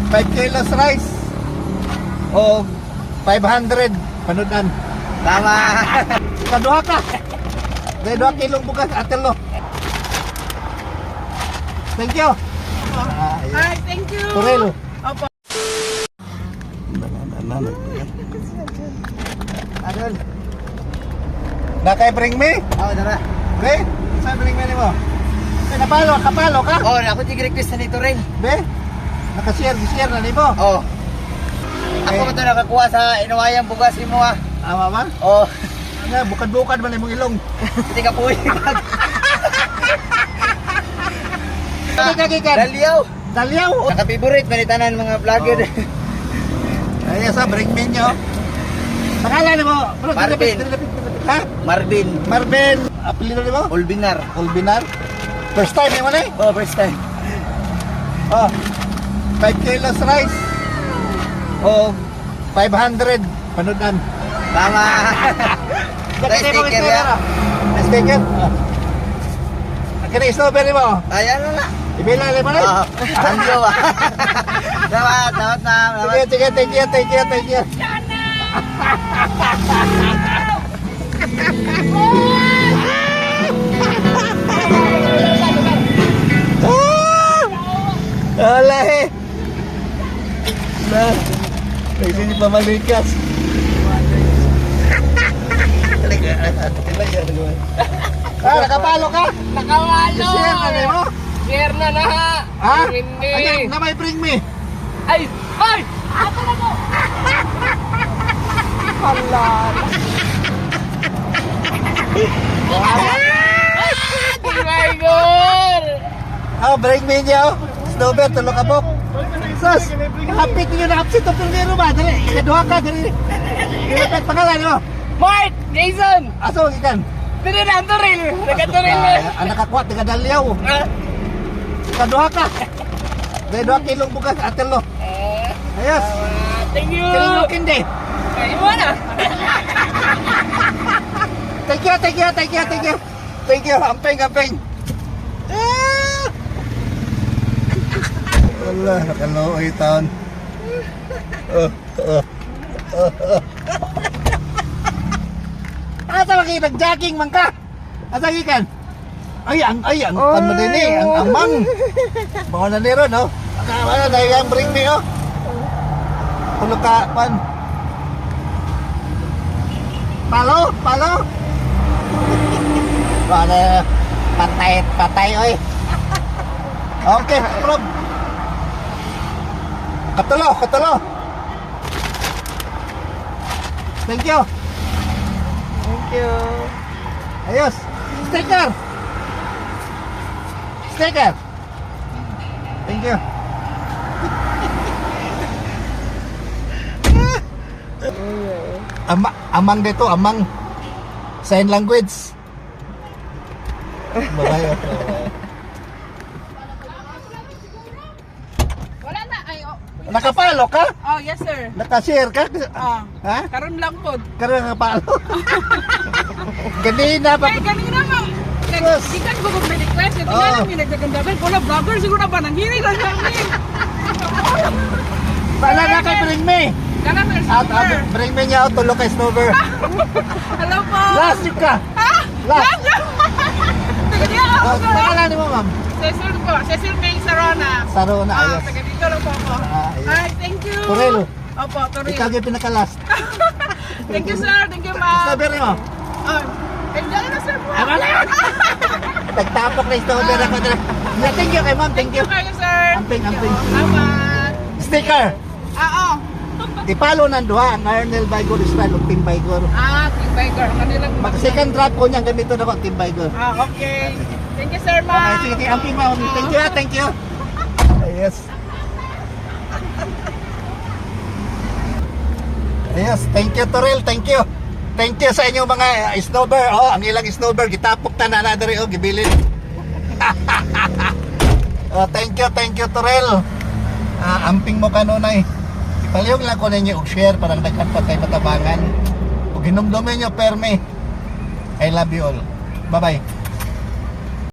5 kilos rice. O 500 panudan. Tama. Kaduha ka. Dahil 2 kilong bukas atelo. Thank you. Ay, thank you. Turelo. Opo. Adol. Nakay bring me? Oh, dara. Be? Saan bring me mo? Napalo, kapalo ka? Oh, ako tig-request na nito rin. Be? Nakashare na ni mo? Oh. Ako ba ito nakakuha sa inuwayang bugas mo ah? Ama ba? Oh. Nga, bukad-bukad man imong ilong. Hindi ka puwi. Kagikan. Dalyaw. Dalyaw. Naka-favorite manitanan mga vlogger. Ay, sa bring me nyo. Pangalan mo? Marvin. Ha? Marvin. Marvin. Apelido ni mo? Ulbinar. Olbinar. First time mo na eh? Oh, first time. Oh, 5 kilos rice. O 500 panudan. Tama. Nice sticker ya. Sticker? Kaya strawberry mo? Ayan na na. Ibilali mo na? Oh, handyo ah. Salamat, salamat na. Sige, thank you. Ala eh. Nah, sini pamalikas. Nakapalo ka? Nakawalo. Share na mo? Share na na ha. Ha? Hindi. Ano, na may bring me? Ay! Ay! Ako na mo! Hala. Tiger! Oh, bring me niyo. Snowbird, tulog ka po. Sus, kapit niyo na kapsit o pero ba? Dali, ikaduha ka, dali. Ilapit pangalan mo. Mark! Jason! Aso, ikan. Pwede na ang turil! Nagkaturil na! Anak kakwat, taga-dalyaw. Ikaduha ka. Dahil 2 kilong bukas atelo. Ayos. Thank you! Kilong kindi. Kayo mo na! Thank you. Thank you. Amping. Allah, nakalooy taon. Asa lagi nag-jogging man ka? Asa gikan? Ang ano din eh, ang amang. Mga naniro, no? Ano, dahil ang bring me, oh. Tulog ka, pan. Palo. Ano, patay, oy. Okay, prob. Katulo. Thank you. Ayos. Sticker. Thank you. Amang dito, amang. Sign language. Bye-bye. Wala na! Ay, oh. Nakapalo ka? Oh, yes sir. Nakashare ka? Oh. Ha? Karon lang po. Karoon nakapalo. Ganina pa. Ay, kanina mo. Yes. Di ka ko mag-request. Hindi Oo. nga lang yung nagdagandagan. Wala vlogger siguro ba? Nanghiri lang kami. Sana na kay bring me. Kana na At bring me niya tulog kay Snowbird. Hello po. Last week ka. Ha? Last. Taga diya ako. Pangalan mo, ma'am? Cecil po. Cecil May Sarona. Sarona, ayos. Taga dito lang po ako. Ayos. Hi, thank you. Turelo. Opo, Turelo. Ikaw yung pinaka-last. Thank you sir. Thank you ma'am. Strawberry mo? Oh, enjoy na sir po. Ako na! Nagtapok na yung strawberry ako. Thank you kay ma'am. Thank you. Thank you sir. Amping. Salamat. Sticker. Oo. Ipalo ng duha ang Arnel Baygor style o Team Baygor. Team Biker. Kanilang Mag-second drop ko niyang gamito na ko Team Baygor. Okay. Thank you sir Okay, ma'am. sige, amping mo. Thank you. Yes. Yes, thank you Toril, thank you. Thank you sa inyong mga snowbird. Oh, ang ilang snowbird gitapok ta na diri oh gibilin. Thank you Toril. Amping mo kanunay. Ipalihog lang ko ninyo og share para daghan pa kay matabangan. Og hinumdumin nyo perme. I love you all. Bye-bye.